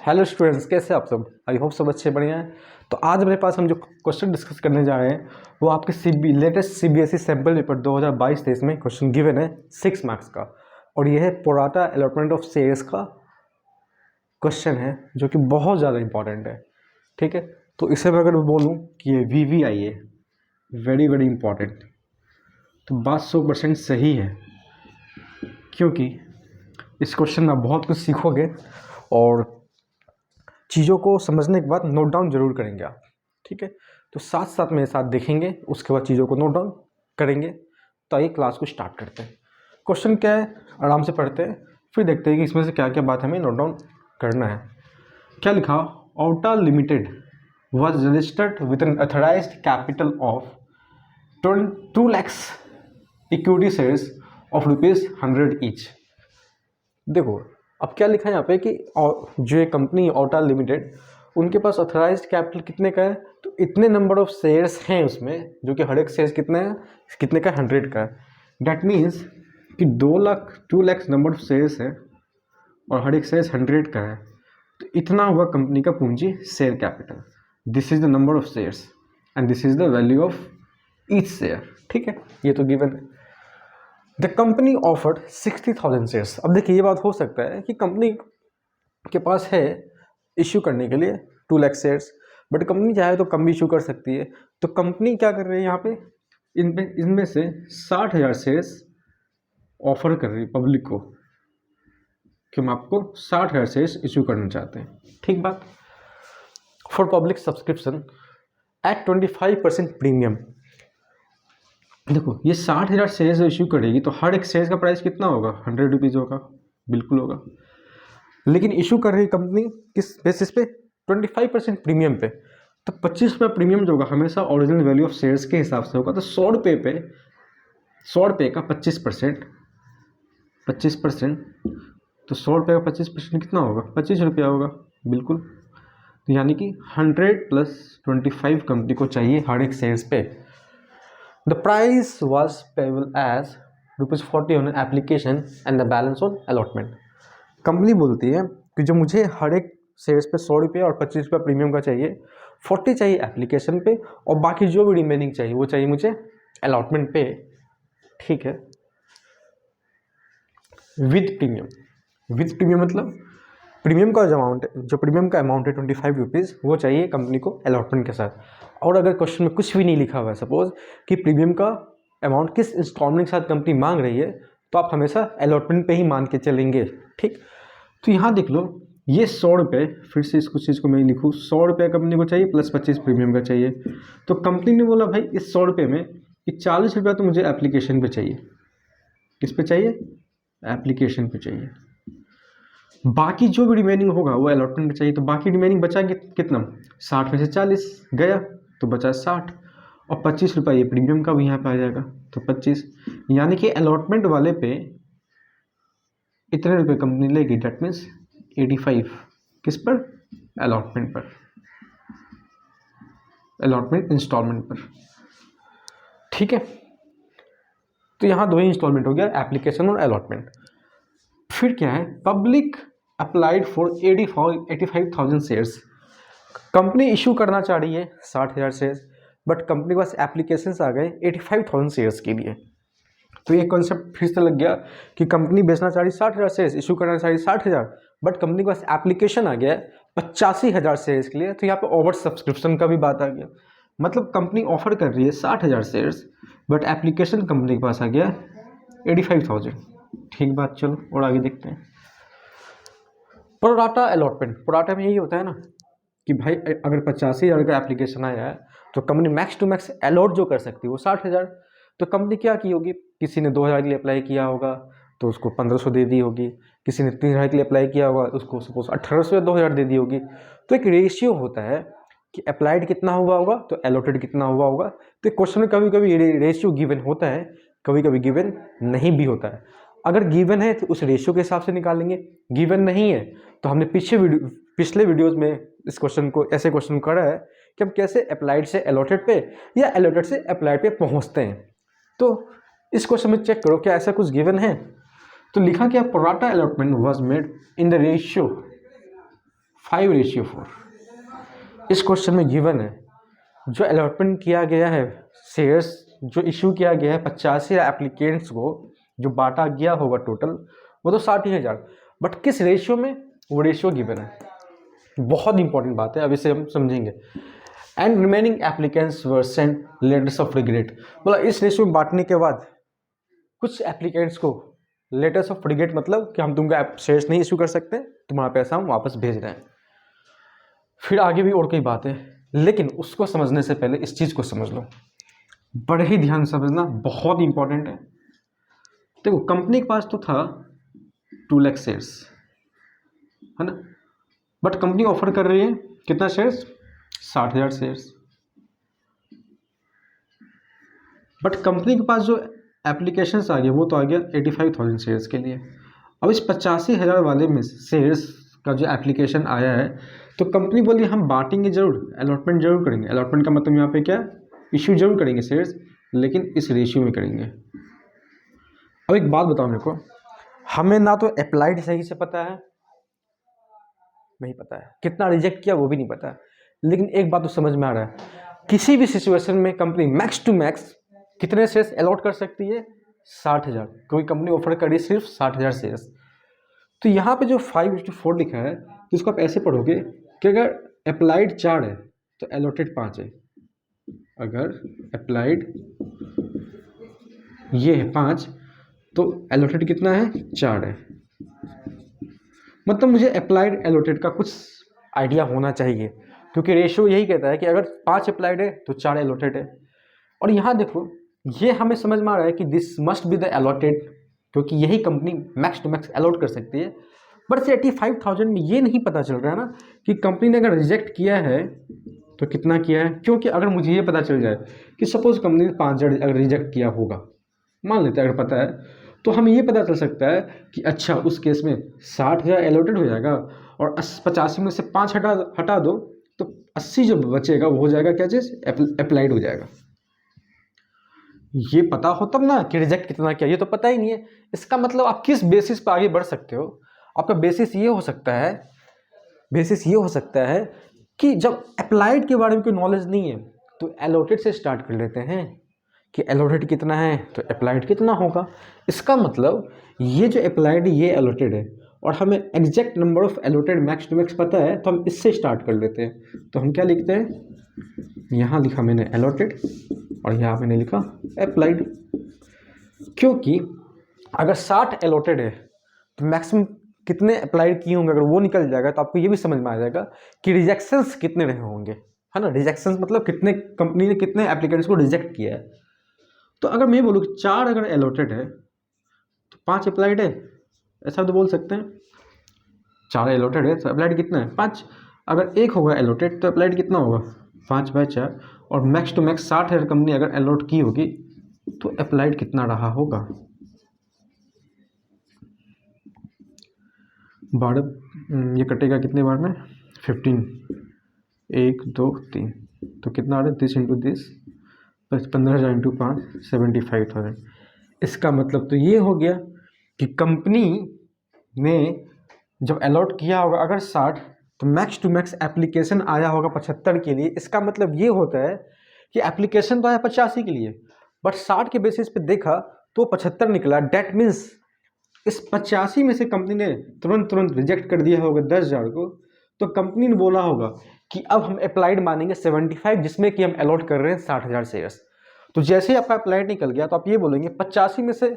Hello students, कैसे आप सब? आई होप सब अच्छे बढ़िया हैं। तो आज मेरे पास हम जो क्वेश्चन डिस्कस करने जा रहे हैं वो आपके लेटेस्ट सीबीएसई सैम्पल पेपर 2022-23 में क्वेश्चन गिवन है 6 मार्क्स का, और ये है प्रोराटा अलॉटमेंट ऑफ शेयर्स का क्वेश्चन है जो कि बहुत ज़्यादा इंपॉर्टेंट है। ठीक है, तो इसे मैं अगर बोलूँ कि ये VVI है, वेरी वेरी इंपॉर्टेंट, तो बात 100% सही है, क्योंकि इस क्वेश्चन में आप बहुत कुछ सीखोगे और चीज़ों को समझने के बाद नोट डाउन जरूर करेंगे आप। ठीक है, तो साथ साथ मेरे साथ देखेंगे, उसके बाद चीज़ों को नोट डाउन करेंगे। तो आइए क्लास को स्टार्ट करते हैं। क्वेश्चन क्या है, आराम से पढ़ते हैं, फिर देखते हैं कि इसमें से क्या क्या बात हमें नोट डाउन करना है। क्या लिखा? ओटा limited was registered with an authorised capital of 2 lakhs equity shares of ₹100 each. देखो अब क्या लिखा है यहाँ पे कि जो ये कंपनी ओटा लिमिटेड, उनके पास ऑथराइज्ड कैपिटल कितने का है, तो इतने नंबर ऑफ शेयर्स हैं उसमें, जो कि हर एक शेयर्स कितने का 100 का है। डैट मीन्स कि 2 लाख नंबर ऑफ शेयर्स है और हर एक शेयर्स 100 का है, तो इतना हुआ कंपनी का पूंजी, share capital. This is the number of shares and this is the value of each share. ठीक है, ये तो गिवन है। The company offered 60,000 shares. अब देखिए, ये बात हो सकता है कि कंपनी के पास है इश्यू करने के लिए 2 लाख शेयर्स, बट कंपनी चाहे तो कम भी इशू कर सकती है। तो कंपनी क्या कर रही है यहाँ पे, इनमें से 60,000 शेयर्स ऑफर कर रही है पब्लिक को कि हम आपको 60,000 शेयर्स इशू करना चाहते हैं। ठीक बात। For public subscription eight 25% premium. देखो, ये 60,000 शेयर्स इशू करेगी तो हर एक शेयर का प्राइस कितना होगा? 100 रुपीज़ होगा, बिल्कुल होगा। लेकिन इशू कर रही कंपनी किस बेसिस पे? 25% प्रीमियम पे। तो 25 रुपये प्रीमियम जो होगा हमेशा ओरिजिनल वैल्यू ऑफ शेयर्स के हिसाब से होगा। तो 100 रुपये पे 100 रुपये का 25%, तो 100 रुपये का 25% कितना होगा? 25 रुपया होगा, बिल्कुल। तो यानी कि 100 + 25 कंपनी को चाहिए हर एक शेयर्स पे। The price was payable as ₹40 on application and the balance on allotment. Company बोलती है कि जो मुझे हर एक शेयर्स पे 100 रुपये और 25 रुपये प्रीमियम का चाहिए, 40 चाहिए एप्लीकेशन पे, और बाकी जो भी रिमेनिंग चाहिए वो चाहिए मुझे अलॉटमेंट पे। ठीक है, विद प्रीमियम मतलब प्रीमियम का जो प्रीमियम का अमाउंट है 25 रुपीज़, वो चाहिए कंपनी को अलॉटमेंट के साथ। और अगर क्वेश्चन में कुछ भी नहीं लिखा हुआ है, सपोज कि प्रीमियम का अमाउंट किस इंस्टॉलमेंट के साथ कंपनी मांग रही है, तो आप हमेशा अलॉटमेंट पे ही मान के चलेंगे। ठीक, तो यहाँ देख लो, ये 100 रुपये, फिर से इसको चीज़ को मैं लिखूँ, 100 रुपये कंपनी को चाहिए प्लस 25 प्रीमियम का चाहिए। तो कंपनी ने बोला भाई इस 100 रुपये में कि 40 रुपया तो मुझे एप्लीकेशन पे चाहिए। किस पे चाहिए? एप्लीकेशन पे चाहिए। बाकी जो भी रिमेनिंग होगा वो अलॉटमेंट पे चाहिए। तो बाकी रिमेनिंग बचा कितना? 60 में से 40 गया तो बचा 60, और 25 रुपये ये प्रीमियम का भी यहाँ पे आ जाएगा, तो 25। यानी कि अलॉटमेंट वाले पे इतने रुपये कंपनी लेगी, डेट मीन्स 85। किस पर? अलॉटमेंट पर, अलॉटमेंट इंस्टॉलमेंट पर। ठीक है, तो यहाँ 2 ही इंस्टॉलमेंट हो गया, एप्लीकेशन और अलॉटमेंट। फिर क्या है? Public applied for 85,000 shares. Company issue करना चाह रही है 60,000 शेयर्स, बट कंपनी के पास एप्लीकेशंस आ गए 85,000 शेयर्स के लिए। तो ये कॉन्सेप्ट फिर से लग गया कि कंपनी बेचना चाह रही 60,000 शेयर्स, इशू करना चाह रही 60,000, बट कंपनी के पास एप्लीकेशन आ गया 85,000 शेयर्स के लिए। तो यहाँ पे ओवर सब्सक्रिप्शन का भी बात आ गया। मतलब कंपनी ऑफर कर रही है 60,000 शेयर्स, बट एप्लीकेशन कंपनी के पास आ गया 85,000। ठीक बात, चलो और आगे देखते हैं। Pro rata allotment. प्रोराटा में यही होता है ना कि भाई अगर 85,000 का एप्लीकेशन आया है तो company max to max allot जो कर सकती है वो 60,000। तो कंपनी क्या की होगी? किसी ने 2,000 के लिए अप्लाई किया होगा तो उसको 1,500 दे दी होगी, किसी ने 3,000 के लिए अप्लाई किया होगा उसको सपोज 1,800 या 2,000 दे दी होगी। तो एक रेशियो होता है कि अप्लाइड कितना हुआ होगा तो अलॉटेड कितना हुआ होगा। तो क्वेश्चन में कभी कभी रेशियो गिवन होता है, कभी कभी गिवन नहीं भी होता है। अगर गिवन है तो उस रेशियो के हिसाब से निकालेंगे, गिवन नहीं है तो हमने पिछले वीडियोस में इस क्वेश्चन को ऐसे क्वेश्चन करा है कि हम कैसे अप्लाइड से अलॉटेड पे या अलॉटेड से अप्लाइड पे पहुंचते हैं। तो इस क्वेश्चन में चेक करो क्या ऐसा कुछ गिवन है। तो लिखा क्या? Pro rata allotment was made in the ratio 5:4। इस क्वेश्चन में गिवन है जो अलॉटमेंट किया गया है शेयर्स जो इशू किया गया है 85 एप्लीकेंट्स को, जो बांटा गया होगा टोटल वो तो 60,000, बट किस रेशियो में, वो रेशियो गिवन है। बहुत इंपॉर्टेंट बात है, अब इसे हम समझेंगे। And remaining applicants were sent letters of regret, बोला इस रेशियो में बांटने के बाद कुछ एप्लीकेंट्स को लेटर्स ऑफ रिग्रेट, मतलब कि हम तुमको शेयर्स नहीं इशू कर सकते, तुम्हारा पैसा हम वापस भेज रहे हैं। फिर आगे भी और कई बातें, लेकिन उसको समझने से पहले इस चीज़ को समझ लो, बड़े ही ध्यान से समझना, बहुत इंपॉर्टेंट है। देखो कंपनी के पास तो था 2 लाख शेयर्स, है ना, बट कंपनी ऑफर कर रही है कितना शेयर्स, 60,000 शेयर्स। बट कंपनी के पास जो एप्लीकेशंस आ गए वो तो आ गया 85,000 शेयर्स के लिए। अब इस 85,000 वाले में शेयर्स का जो एप्लीकेशन आया है, तो कंपनी बोली हम बांटेंगे जरूर, अलॉटमेंट जरूर करेंगे। अलॉटमेंट का मतलब यहाँ पे क्या, इशू जरूर करेंगे शेयर्स, लेकिन इस रेशियो में करेंगे। अब एक बात बताओ मेरे को, हमें ना तो अप्लाइड सही से पता है, नहीं पता है, कितना रिजेक्ट किया वो भी नहीं पता है, लेकिन एक बात तो समझ में आ रहा है, किसी भी सिचुएशन में कंपनी मैक्स टू मैक्स कितने शेयर्स अलॉट कर सकती है, 60,000, क्योंकि कंपनी ऑफर करी सिर्फ 60,000 शेयर्स। तो यहाँ पे जो 5:4 लिखा है, तो इसको आप ऐसे पढ़ोगे कि अगर अप्लाइड 4 है तो एलोटेड 5 है, अगर अप्लाइड ये है 5 तो एलोटेड कितना है, 4 है। मतलब मुझे अप्लाइड एलोटेड का कुछ आइडिया होना चाहिए, क्योंकि रेशियो यही कहता है कि अगर 5 अप्लाइड है तो 4 एलोटेड है। और यहाँ देखो ये हमें समझ में आ रहा है कि this must be the allotted, क्योंकि यही company max to max allot कर सकती है। बट से 85,000 में ये नहीं पता चल रहा है ना कि कंपनी ने अगर रिजेक्ट किया है तो कितना किया है, क्योंकि अगर मुझे ये पता चल जाए कि सपोज कंपनी ने 5,000 अगर रिजेक्ट किया होगा, मान लेते हैं अगर पता है, तो हमें ये पता चल सकता है कि अच्छा उस केस में 60,000 एलोटेड हो जाएगा और 85 में से 5 हटा दो तो 80 जो बचेगा वो हो जाएगा क्या चीज़, अप्लाइड हो जाएगा। ये पता हो तब ना कि रिजेक्ट कितना किया, ये तो पता ही नहीं है। इसका मतलब आप किस बेसिस पर आगे बढ़ सकते हो, आपका बेसिस ये हो सकता है कि जब अप्लाइड के बारे में कोई नॉलेज नहीं है तो एलोटेड से स्टार्ट कर लेते हैं कि एलोटेड कितना है तो अप्लाइड कितना होगा। इसका मतलब ये जो अप्लाइड है ये एलोटेड है और हमें exact number of allotted max to max पता है, तो हम इससे स्टार्ट कर लेते हैं। तो हम क्या लिखते हैं, यहाँ लिखा मैंने एलोटेड और यहाँ मैंने लिखा अप्लाइड, क्योंकि अगर 60 एलोटेड है तो मैक्सिमम कितने अप्लाइड किए होंगे, अगर वो निकल जाएगा तो आपको ये भी समझ में आ जाएगा कि रिजेक्शंस कितने रहे होंगे, है ना। रिजेक्शंस मतलब कितने कंपनी ने कितने एप्लीकेंट्स को रिजेक्ट किया है। तो अगर मैं बोलूँ 4 अगर एलोटेड है तो 5 अप्लाइड है, ऐसा तो बोल सकते हैं। 4 एलोटेड है तो अप्लाइड कितना है, 5। अगर 1 होगा एलोटेड तो अप्लाइड कितना होगा, 5/4। और मैक्स टू मैक्स 60,000 कंपनी अगर अलॉट की होगी तो अप्लाइड कितना रहा होगा, 12। ये कटेगा कितने बार में, 15, 1 2 3, तो कितना आ रहा है 30 × 30, 15,000 × 5, 75,000। इसका मतलब तो ये हो गया कि कंपनी ने जब अलॉट किया होगा अगर 60 तो मैक्स टू मैक्स एप्लीकेशन आया होगा 75 के लिए। इसका मतलब ये होता है कि एप्लीकेशन तो आया 85 के लिए, बट 60 के बेसिस पे देखा तो 75 निकला। डेट मीन्स इस 85 में से कंपनी ने तुरंत रिजेक्ट कर दिया होगा 10,000 को, तो कंपनी ने बोला होगा कि अब हम अप्लाइड मानेंगे 75, जिसमें कि हम अलॉट कर रहे हैं 60,000 शेयर्स। तो जैसे ही आपका अप्लाइड निकल गया तो आप ये बोलेंगे 85 में से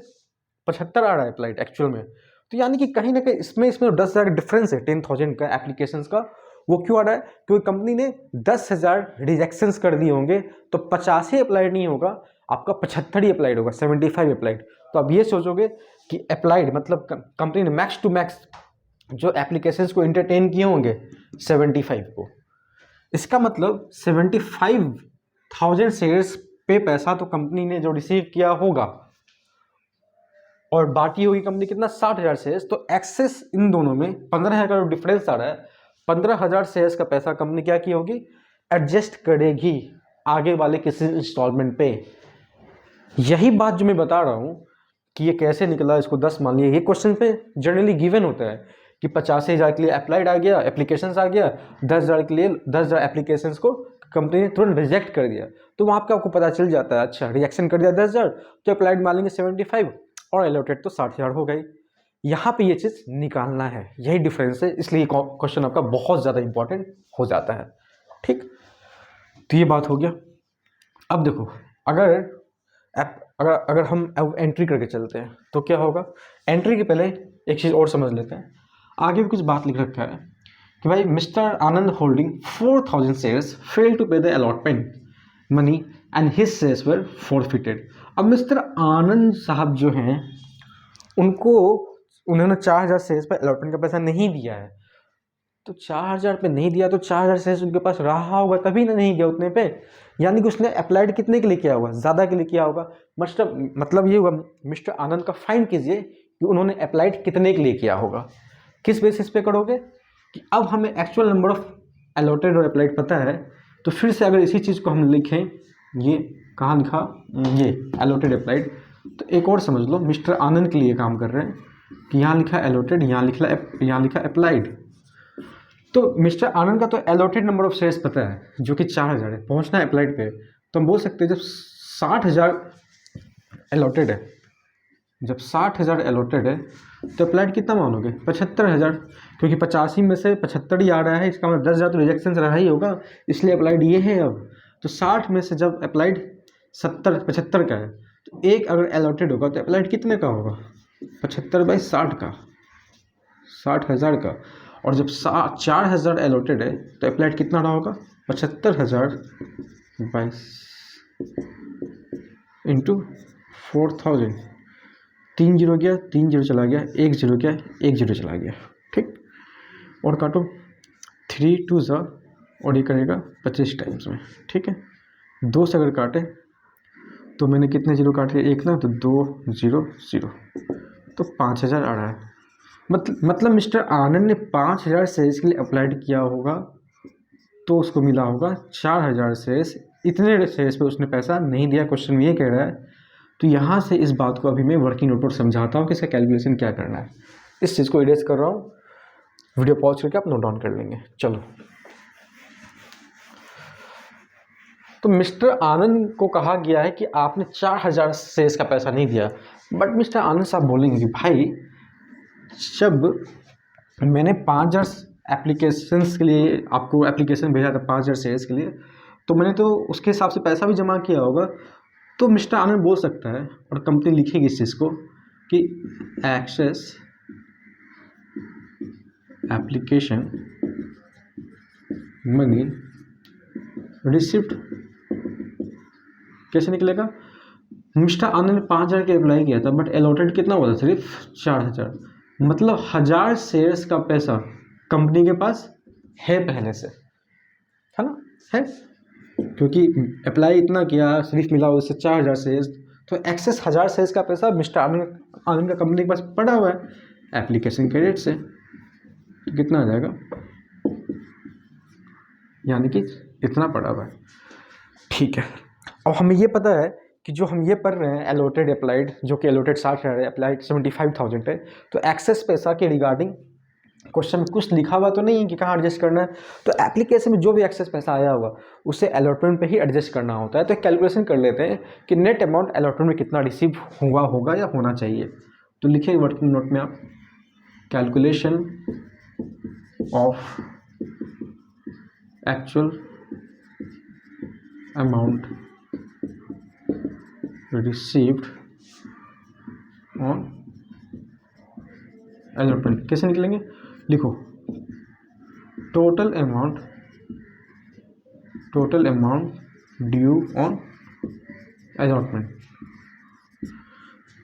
75 आ रहा है अप्लाइड एक्चुअल में। तो यानी कि कहीं ना कहीं इसमें 10,000 डिफरेंस है 10,000 का एप्लीकेशंस का। वो क्यों आ रहा है, क्योंकि कंपनी ने 10,000 रिजेक्शंस कर दिए होंगे, तो 50 ही अप्लाइड नहीं होगा, आपका 75 ही अप्लाइड होगा, 75 अप्लाइड। तो अब ये सोचोगे कि अप्लाइड मतलब कंपनी ने मैक्स टू मैक्स जो एप्लीकेशंस को इंटरटेन किए होंगे 75 को। इसका मतलब 75,000 शेयर्स पे पैसा तो कंपनी ने जो रिसीव किया होगा और बाकी होगी कंपनी कितना 60,000 शेयर्स। तो एक्सेस इन दोनों में 15,000 का डिफरेंस आ रहा है, 15,000 शेयर्स का पैसा कंपनी क्या की होगी, एडजस्ट करेगी आगे वाले किसी इंस्टॉलमेंट पे। यही बात जो मैं बता रहा हूँ कि ये कैसे निकला, इसको 10 मान लिया, ये क्वेश्चन पे जनरली गिवन होता है कि 85,000 के लिए अप्लाइड आ गया, एप्लीकेशंस आ गया, 10,000 के लिए 10,000 एप्लीकेशंस को कंपनी ने तुरंत रिजेक्ट कर दिया। तो वहाँ पे आपको पता चल जाता है, अच्छा रिजेक्शन कर दिया 10,000 तो अप्लाइड मानेंगे 75 और अलॉटेड तो 60,000 हो गई। यहाँ पे ये चीज़ निकालना है, यही डिफरेंस है, इसलिए क्वेश्चन आपका बहुत ज़्यादा इंपॉर्टेंट हो जाता है। ठीक, तो ये बात हो गया। अब देखो, अगर हम अब एंट्री करके चलते हैं तो क्या होगा। एंट्री के पहले एक चीज़ और समझ लेते हैं। आगे भी कुछ बात लिख रखा है कि भाई mister Anand holding 4,000 shares fail to pay the allotment money and his shares were forfeited. अब मिस्टर आनंद साहब जो हैं उन्होंने 4,000 शेयर्स पर अलॉटमेंट का पैसा नहीं दिया है। तो 4,000 पे नहीं दिया तो 4,000 शेयर्स उनके पास रहा होगा तभी ना नहीं गया उतने पे। यानी कि उसने अप्लाइड कितने के लिए किया होगा, ज़्यादा के लिए किया होगा। मतलब ये हुआ, मिस्टर आनंद का फाइंड कीजिए कि उन्होंने अप्लाइड कितने के लिए किया होगा। किस बेसिस पे करोगे कि अब हमें एक्चुअल नंबर ऑफ अलॉटेड और अप्लाइड पता है, तो फिर से अगर इसी चीज़ को हम लिखें, ये कहाँ लिखा, ये अलॉटेड अप्लाइड, तो एक और समझ लो, मिस्टर आनंद के लिए काम कर रहे हैं कि यहाँ लिखा अलॉटेड, यहाँ लिखा अप्लाइड। तो मिस्टर आनंद का तो अलॉटेड नंबर ऑफ शेयर्स पता है जो कि 4,000 है, पहुँचना है अप्लाइड पे। तो हम बोल सकते हैं जब 60,000 अलॉटेड है, जब 60,000 अलॉटेड है तो अप्लाइड कितना मानोगे, 75,000, क्योंकि 85 में से 75 ही आ रहा है, इसका मतलब 10,000 तो रिजेक्शन रहा ही होगा, इसलिए अप्लाइड ये है। अब तो 60 में से जब अप्लाइड 75 का है तो एक अगर अलॉटेड होगा तो अप्लाइड कितने का होगा, 75/60 का, 60,000 का। और जब 4,000 अलॉटेड है तो अप्लाइड कितना रहा होगा, 75,000 इंटू 4,000, 3 जीरो गया, 3 जीरो चला गया, 1 जीरो गया, 1 जीरो चला गया। ठीक, और काटो 3 2 ज़ा, और ये करेगा 25 टाइम्स में। ठीक है, 2 से अगर काटे तो मैंने कितने जीरो काटे, एक ना, तो 2 0 0, तो 5,000 आ रहा है। मतलब मिस्टर आनंद ने 5,000 शेयर्स के लिए अप्लाइड किया होगा तो उसको मिला होगा 4,000 शेयर्स। इतने शेयर्स पे उसने पैसा नहीं दिया, क्वेश्चन ये कह रहा है। तो यहाँ से इस बात को अभी मैं वर्किंग नोट पर समझाता हूँ कि इसका कैलकुलेशन क्या करना है। इस चीज़ को इरेज कर रहा हूँ, वीडियो पॉज करके आप नोट डाउन कर लेंगे। चलो, तो मिस्टर आनंद को कहा गया है कि आपने 4,000 शेयर्स का पैसा नहीं दिया। बट मिस्टर आनंद साहब बोलेंगे कि भाई जब मैंने 5,000 एप्लीकेशंस के लिए आपको एप्लीकेशन भेजा था 5,000 शेयर्स के लिए, तो मैंने तो उसके हिसाब से पैसा भी जमा किया होगा। तो मिस्टर आनंद बोल सकता है, और कंपनी लिखेगी इस चीज़ को कि एक्सेस एप्लीकेशन मनी रिसिप्ट कैसे निकलेगा। मिस्टर आनंद ने 5,000 के अप्लाई किया था, बट अलॉटेड कितना हुआ था, सिर्फ 4,000। मतलब 1,000 शेयर्स का पैसा कंपनी के पास है पहले से, है ना, है, क्योंकि अप्लाई इतना किया, सिर्फ मिला उससे 4,000 शेयर्स, तो एक्सेस 1,000 शेयर्स का पैसा मिस्टर आनंद का कंपनी के पास पड़ा हुआ है एप्लीकेशन के रेट से। तो कितना आ जाएगा, यानी कि इतना पड़ा हुआ है। ठीक है, अब हमें ये पता है कि जो हम ये पढ़ रहे हैं अलॉटेड अप्लाइड, जो कि अलॉटेड 60,000 है, अप्लाइड 75,000 है, तो एक्सेस पैसा के रिगार्डिंग क्वेश्चन में कुछ लिखा हुआ तो नहीं है कि कहाँ एडजस्ट करना है। तो एप्लीकेशन में जो भी एक्सेस पैसा आया होगा उसे अलॉटमेंट पे ही एडजस्ट करना होता है। तो कैलकुलेशन कर लेते हैं कि नेट अमाउंट अलॉटमेंट में कितना रिसीव हुआ होगा या होना चाहिए। तो लिखिए वर्किंग नोट में आप, calculation of actual amount received on allotment. कैसे निकलेंगे, लिखो total amount due on allotment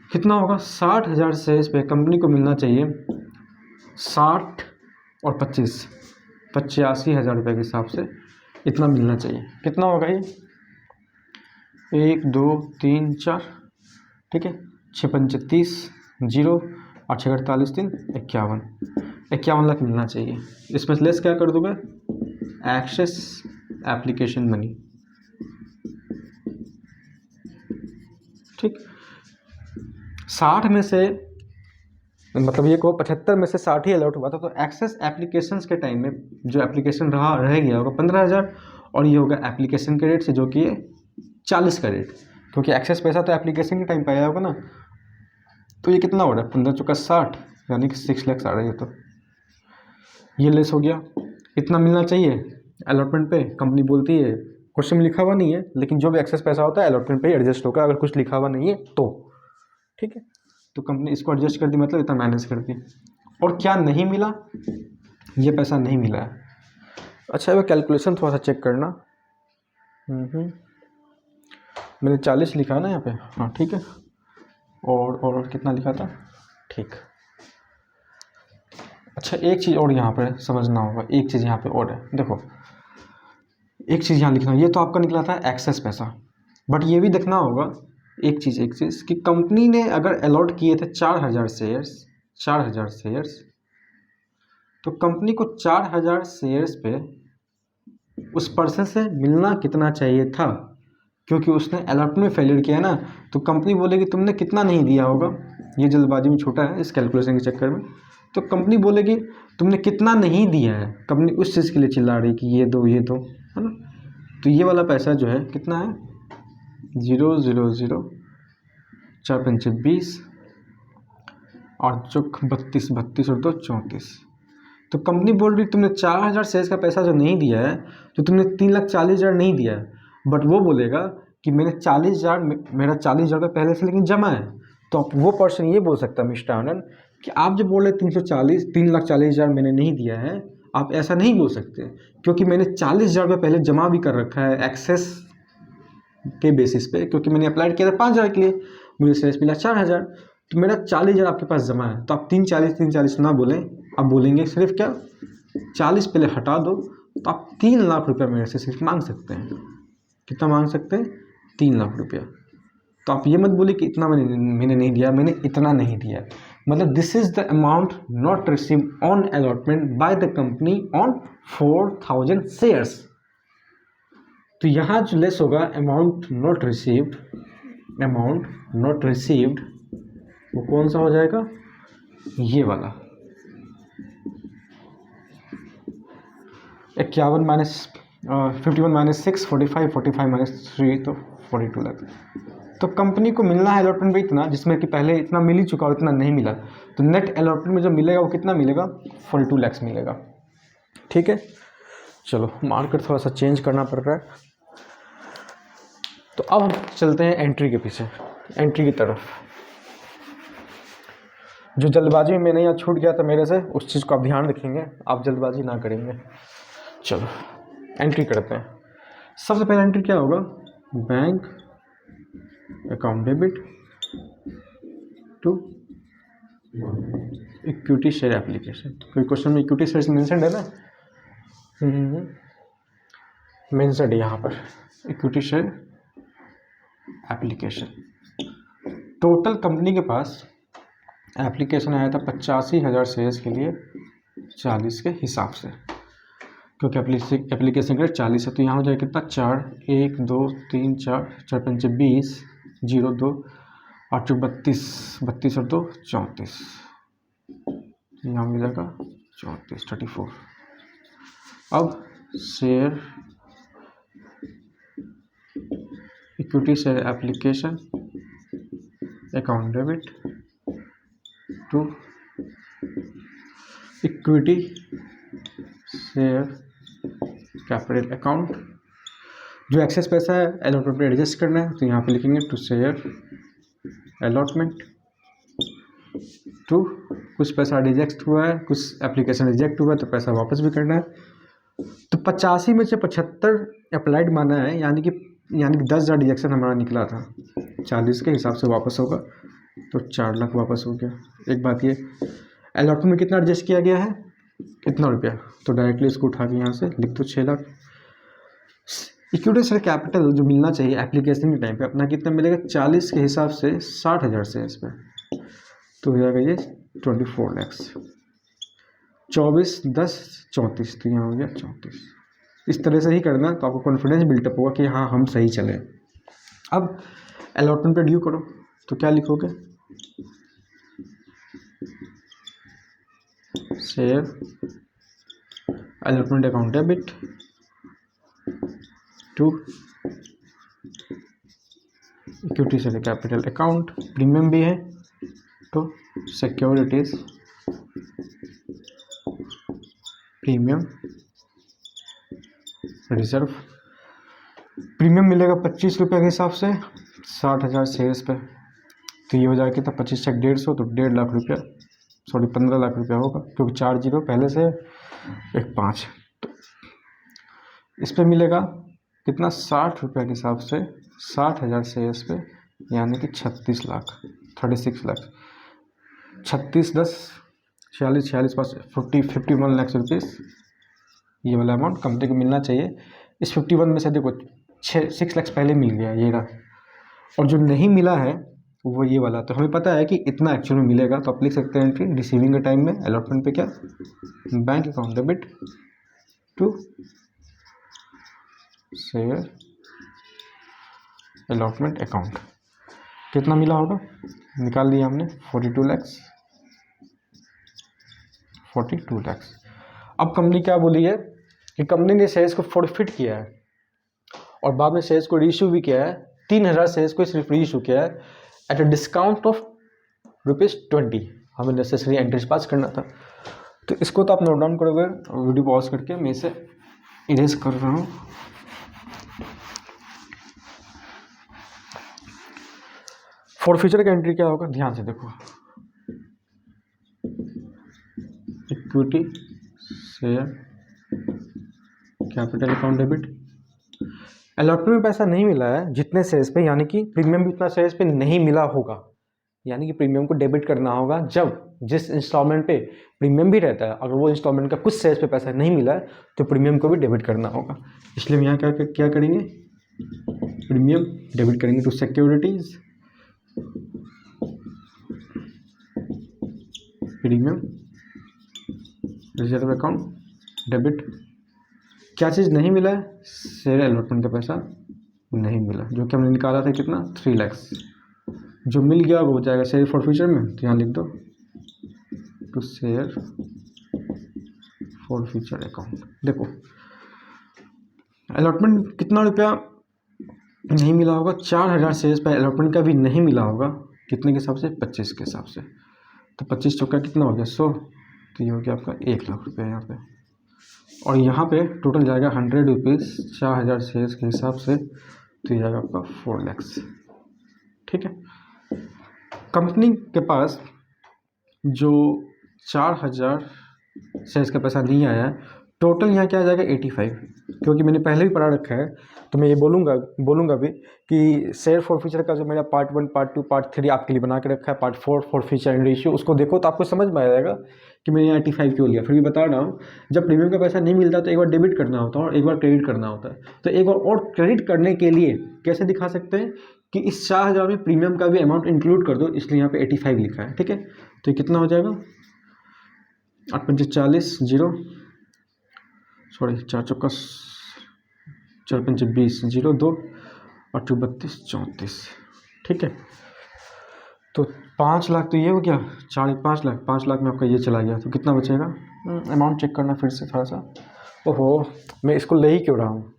कितना होगा, 60,000 शेयर्स पे कंपनी को मिलना चाहिए 60 और 25, 85,000 रुपये के हिसाब से इतना मिलना चाहिए। कितना होगा ये, 1 2 3 4, ठीक है, 6 5 30, 0 और 6 48 3 51 लाख मिलना चाहिए। इसमें लेस क्या कर दूंगा, एक्सेस एप्लीकेशन मनी। ठीक, 60 में से मतलब ये को 75 में से 60 ही अलॉट हुआ था, तो एक्सेस एप्लीकेशंस के टाइम में जो एप्लीकेशन रह गया होगा 15,000, और ये होगा एप्लीकेशन के रेट से जो कि 40 का रेट, क्योंकि एक्सेस पैसा तो एप्लीकेशन के टाइम पे आया होगा ना। तो ये कितना हो रहा है, 15 चौका 60, यानी कि 6 लाख आ रहा है। तो ये लेस हो गया, इतना मिलना चाहिए अलॉटमेंट पे। कंपनी बोलती है, क्वेश्चन में लिखा हुआ नहीं है, लेकिन जो भी एक्सेस पैसा होता है अलॉटमेंट पे ही एडजस्ट होगा, अगर कुछ लिखा हुआ नहीं है तो। ठीक है, तो कंपनी इसको एडजस्ट कर दी, मतलब इतना माइनस कर दी। और क्या नहीं मिला, ये पैसा नहीं मिला है। अच्छा वो कैलकुलेशन थोड़ा सा चेक करना। मैंने 40 लिखा है ना यहाँ पे, हाँ ठीक है। और कितना लिखा था, ठीक। अच्छा एक चीज़ और यहाँ पर समझना होगा, एक चीज़ यहाँ पे और है, देखो एक चीज़ यहाँ लिखना, ये तो आपका निकला था एक्सेस पैसा, बट ये भी देखना होगा एक चीज़ कि कंपनी ने अगर अलॉट किए थे 4,000 शेयर्स, तो कंपनी को 4,000 शेयर्स पे उस पर्सन से मिलना कितना चाहिए था, क्योंकि उसने अलॉटमेंट में फेलियर किया ना। तो कंपनी बोलेगी तुमने कितना नहीं दिया होगा, ये जल्दबाजी में छूटा है इस कैलकुलेशन के चक्कर में। तो कंपनी बोलेगी तुमने कितना नहीं दिया है, कंपनी उस चीज़ के लिए चिल्ला रही कि ये दो, है ना। तो ये वाला पैसा जो है कितना है, 0,0,0, 4 पंचे 20, और चौक 32 और 2 34। तो कंपनी बोल रही तुमने 4,000 शेयर्स का पैसा जो नहीं दिया है, तो तुमने 3,40,000 नहीं दिया है। बट वो बोलेगा कि मैंने 40,000, मेरा 40,000 का पहले से लेकिन जमा है। तो आप वो पर्सन ये बोल सकता है मिस्टर आनंद कि आप जो बोल रहे 3,40,000 मैंने नहीं दिया है, आप ऐसा नहीं बोल सकते, क्योंकि मैंने 40,000 का पहले जमा भी कर रखा है एक्सेस के बेसिस पे, क्योंकि मैंने अप्लाई किया था 5,000 के लिए, मुझे शेयर्स मिला 4,000, तो मेरा 40,000 आपके पास जमा है। तो आप 3,40 ना बोलें, आप बोलेंगे सिर्फ क्या 40 पहले हटा दो, तो आप 3 लाख रुपया मेरे से सिर्फ मांग सकते हैं। कितना मांग सकते हैं, 3 लाख रुपया। तो आप ये मत बोलिए कि इतना मैंने नहीं दिया, मैंने इतना नहीं दिया, मतलब this is the amount not receive on allotment by the company on 4,000 shares. तो यहाँ जो लेस होगा अमाउंट नॉट रिसीव्ड, वो कौन सा हो जाएगा, ये वाला 51 माइनस 51 माइनस 6 45 माइनस 3, तो 42 लाख। तो कंपनी को मिलना है अलॉटमेंट में इतना, जिसमें कि पहले इतना मिल ही चुका और इतना नहीं मिला। तो नेट अलॉटमेंट में जो मिलेगा वो कितना मिलेगा, 42 लाख मिलेगा। ठीक है, चलो मार्केट थोड़ा सा चेंज करना पड़ रहा है। तो अब हम चलते हैं एंट्री के पीछे, एंट्री की तरफ। जो जल्दबाजी में मैंने यहाँ छूट गया था मेरे से, उस चीज़ को आप ध्यान रखेंगे, आप जल्दबाजी ना करेंगे। चलो एंट्री करते हैं। सबसे पहले एंट्री क्या होगा, bank account debit to equity share application. कोई क्वेश्चन में इक्विटी शेयर मेंशन है ना, मेंशन है यहाँ पर equity share application. Total company के पास एप्लीकेशन आया था 85,000 शेयर्स के लिए 40 के हिसाब से, क्योंकि एप्लीकेशन रेट 40 है। तो यहाँ हो जाएगा कितना, 4 1 2 3 4 पंचे 20 0 2 8 32 और 2 34, यहाँ मिल जाएगा 34। अब share equity share application account debit to equity share capital account. जो एक्सेस पैसा है अलॉटमेंट पे एडजस्ट करना है, तो यहाँ पे लिखेंगे टू शेयर अलॉटमेंट टू, कुछ पैसा रिजेक्ट हुआ है, कुछ एप्लीकेशन रिजेक्ट हुआ है, तो पैसा वापस भी करना है। तो 85 में से 75 अप्लाइड माना है, यानी कि 10,000 रिजेक्शन हमारा निकला था, 40 के हिसाब से वापस होगा, तो 4 लाख वापस हो गया। एक बात ये, अलॉटमेंट में कितना एडजस्ट किया गया है, कितना रुपया, तो डायरेक्टली इसको उठा के यहाँ से लिख दो 6 लाख। इक्विटी शेयर कैपिटल जो मिलना चाहिए एप्लीकेशन के टाइम पे अपना कितना मिलेगा, 40 के हिसाब से 60,000 शेयर्स पे, तो हो जाएगा ये 24 लाख। 24 10 34, तो यहाँ हो गया 34। इस तरह से ही करना, तो आपको कॉन्फिडेंस बिल्टअप होगा कि हाँ हम सही चले। अब अलॉटमेंट पे ड्यू करो, तो क्या लिखोगे, share allotment account debit to equity share capital account, premium भी है तो सिक्योरिटीज प्रीमियम रिजर्व। प्रीमियम मिलेगा 25 रुपये के हिसाब से 60,000 शेयर्स पे, तो ये हो जाएगा कितना 25 से 150 तो 1.5 लाख रुपया, सॉरी 15 लाख रुपया होगा क्योंकि 4 जीरो पहले से 1 5। तो इस पे मिलेगा कितना 60 रुपये के हिसाब से 60,000 शेयर्स पे, यानी कि 36 लाख 36 लाख 36 10 46 46 5 51 लाख रुपीज़ ये वाला अमाउंट कंपनी को मिलना चाहिए। इस 51 में से देखो 6 लाख पहले मिल गया ये रहा, और जो नहीं मिला है वो ये वाला, तो हमें पता है कि इतना एक्चुअल में मिलेगा, तो आप लिख सकते हैं एंट्री रिसीविंग के टाइम में अलॉटमेंट पे क्या bank account debit to share allotment account. कितना मिला होगा निकाल लिया हमने 42 लाख। अब कंपनी क्या बोली है कि कंपनी ने शेयर्स को फॉरफिट किया है और बाद में शेयर्स को रीइशू भी किया है। 3,000 शेयर्स को सिर्फ रीइशू किया है एट अ डिस्काउंट ऑफ ₹20। हमें नेसेसरी एंट्रीज पास करना था, तो इसको तो आप नोट डाउन करोगे वीडियो पॉज करके। मैं इसे इरेज कर रहा हूँ। फॉर फ्यूचर का एंट्री क्या होगा ध्यान से देखो, equity share capital account debit. Allotment में पैसा नहीं मिला है जितने शेयर्स पे, यानी कि प्रीमियम भी उतना शेयर्स पे नहीं मिला होगा, यानी कि प्रीमियम को डेबिट करना होगा जब जिस इंस्टॉलमेंट पे प्रीमियम भी रहता है, अगर वो इंस्टॉलमेंट का कुछ शेयर्स पे पैसा नहीं मिला है तो प्रीमियम को भी डेबिट करना होगा। इसलिए हम यहाँ क्या करेंगे प्रीमियम डेबिट करेंगे to securities premium reserve account debit. क्या चीज़ नहीं मिला है शेयर अलॉटमेंट का पैसा नहीं मिला, जो कि हमने निकाला था कितना 3 लाख। जो मिल गया वो हो जाएगा शेयर फॉर फ्यूचर में, तो यहाँ लिख दो to share forfeiture account. देखो अलॉटमेंट कितना रुपया नहीं मिला होगा 4,000 शेयर्स पर अलॉटमेंट का भी नहीं मिला होगा, कितने के हिसाब से 25 के हिसाब से, तो 25 चौका कितना हो गया 100, तो ये हो गया आपका 1 लाख रुपया यहाँ पे। और यहाँ पे टोटल जाएगा 100 रुपीज़ 4,000 शेयर्स के हिसाब से, तो ये जाएगा आपका 4 लाख। ठीक है, कंपनी के पास जो 4,000 शेयर्स का पैसा नहीं आया है, टोटल यहाँ क्या आ जाएगा 85, क्योंकि मैंने पहले भी पढ़ा रखा है, तो मैं ये बोलूँगा भी कि शेयर फॉर फ्यूचर का जो मेरा पार्ट 1 पार्ट 2 पार्ट 3 आपके लिए बना के रखा है, part 4 for future and ratio, उसको देखो तो आपको समझ में आ जाएगा कि मैंने 85 क्यों लिया। फिर भी बता रहा हूँ, जब प्रीमियम का पैसा नहीं मिलता तो एक बार डेबिट करना होता है और एक बार क्रेडिट करना होता है। तो एक बार और क्रेडिट करने के लिए कैसे दिखा सकते हैं कि इस 4,000 में प्रीमियम का भी अमाउंट इंक्लूड कर दो, इसलिए यहाँ पे 85 लिखा है। ठीक है, तो ये कितना हो जाएगा 8 5 40 0 सॉरी 4 चौका 4 5 20 0 2 और 2 32 34। ठीक है, तो 5 लाख तो ये हो गया, 4 5 लाख में आपका ये चला गया, तो कितना बचेगा अमाउंट चेक करना फिर से थोड़ा सा। ओहो, मैं इसको ले ही क्यों रहा हूँ,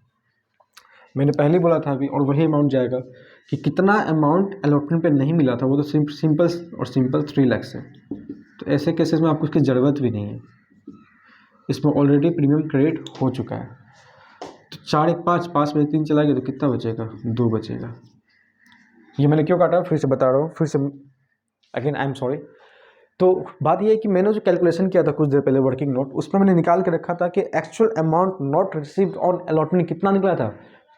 मैंने पहले बोला था अभी, और वही अमाउंट जाएगा कि कितना अमाउंट अलॉटमेंट पे नहीं मिला था, वो तो सिंपल 3 लाख है। तो ऐसे केसेस में आपको इसकी ज़रूरत भी नहीं है, इसमें ऑलरेडी प्रीमियम क्रेडिट हो चुका है। तो 4 1 5 में 3 चला गया, तो कितना बचेगा 2 बचेगा। ये मैंने क्यों काटा फिर से बता रहा हूँ, फिर से अगेन आई एम सॉरी। तो बात ये है कि मैंने जो कैलकुलेशन किया था कुछ देर पहले वर्किंग नोट, उसमें मैंने निकाल के रखा था कि actual amount not received on allotment कितना निकला था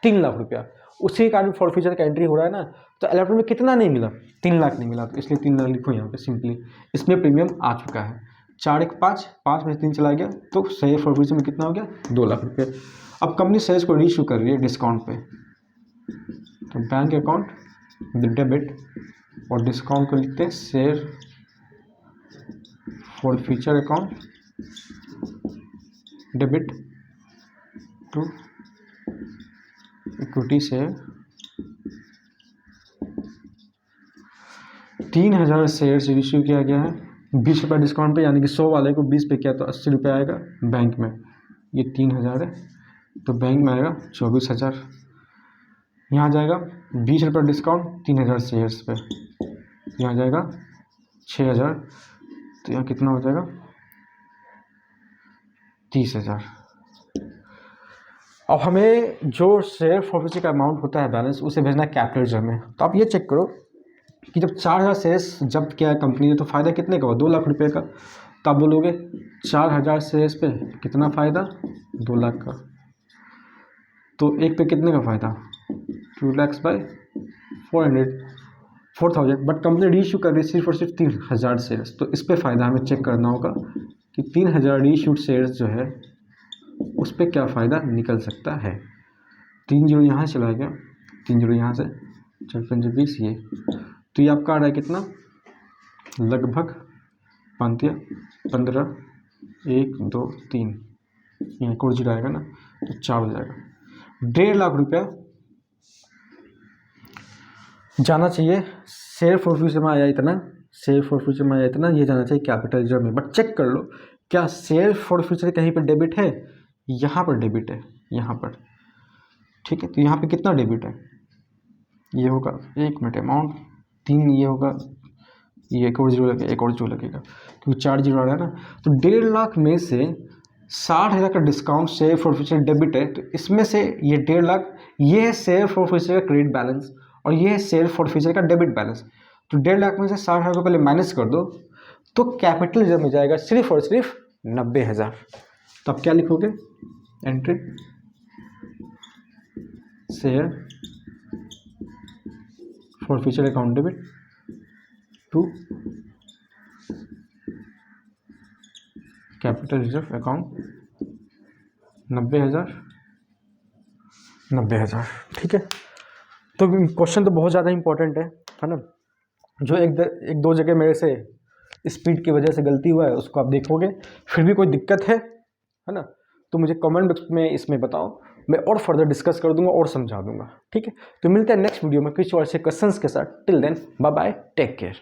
3 लाख रुपया। उसी के कारण फॉर फ्यूचर का एंट्री हो रहा है ना, तो अलॉटमेंट में कितना नहीं मिला 3 लाख नहीं मिला, तो इसलिए 3 लाख लिखो यहाँ पे सिंपली। इसमें प्रीमियम आ चुका है 4 1 5 में 3 चला गया, तो शेयर फॉर फ्यूचर में कितना हो गया 2 लाख रुपये। अब कंपनी शेयर्स को रीइशू कर रही है डिस्काउंट पे, तो बैंक अकाउंट डेबिट और डिस्काउंट को लिखते हैं share forfeiture account debit to equity share. 3,000 share issue किया गया है 20 रुपये डिस्काउंट पे, यानी कि 100 वाले को 20 पे किया तो 80 रुपये आएगा बैंक में। ये 3000 है तो बैंक में आएगा 24,000। यहाँ जाएगा 20 रुपये डिस्काउंट 3000 शेयर्स पे, यहाँ जाएगा 6000, तो यहाँ कितना हो जाएगा 30,000। अब हमें जो शेयर फॉरफिचर का अमाउंट होता है बैलेंस, उसे भेजना है कैपिटल रिजर्व में। तो आप ये चेक करो कि जब 4000 शेयर्स जब्त किया है कंपनी ने तो फ़ायदा कितने का हुआ, 2 लाख रुपये का। तो आप बोलोगे 4000 शेयर्स पे कितना फ़ायदा, 2 लाख का। तो एक पे कितने का फ़ायदा, 2 lakhs by 4000। But company reissue कर रही है सिर्फ और सिर्फ 3000 शेयर्स, तो इस पर फ़ायदा हमें चेक करना होगा कि 3000 रीइश्यूड शेयर्स जो है उस पर क्या फ़ायदा निकल सकता है। 3 जीरो यहाँ चला गया, 3 जीरो यहाँ से, 4×5 ये, तो ये आपका आ रहा है कितना, लगभग 15, 1 2 3, यहाँ एक और जीरो आएगा ना, तो 4 हो जाएगा। 1.5 लाख रुपया जाना चाहिए शेयर फॉरफिचर में आया इतना, शेयर फॉरफिचर में आया इतना, ये जाना चाहिए कैपिटल रिजर्व में। बट चेक कर लो क्या शेयर फॉरफिचर कहीं पर डेबिट है, यहाँ पर डेबिट है, यहाँ पर, ठीक है। तो यहाँ पे कितना डेबिट है, ये होगा 1 मिनट अमाउंट 3, ये होगा, ये एक और जीरो लगेगा, एक और जीरो लगेगा, क्योंकि 4 जीरो आ रहा है ना। तो 1.5 लाख में से 60,000 का डिस्काउंट शेयर फॉरफिचर डेबिट है, तो इसमें से ये 1.5 लाख ये है शेयर फॉरफिचर का क्रेडिट बैलेंस और ये है शेयर फॉरफिचर का डेबिट बैलेंस। तो 1.5 लाख में से 60,000 को पहले माइनस कर दो, तो कैपिटल रिजर्व में जाएगा सिर्फ और सिर्फ 90,000। तो आप क्या लिखोगे, entry share forfeiture account debit to capital reserve account 90,000। ठीक है। तो क्वेश्चन तो बहुत ज़्यादा इंपॉर्टेंट है ना। जो एक दो जगह मेरे से स्पीड की वजह से गलती हुआ है उसको आप देखोगे, फिर भी कोई दिक्कत है ना, तो मुझे कमेंट बॉक्स में इसमें बताओ, मैं और फर्दर डिस्कस कर दूंगा और समझा दूंगा। ठीक है, तो मिलते हैं नेक्स्ट वीडियो में कुछ और से क्वेश्चंस के साथ। Till then bye bye, take care.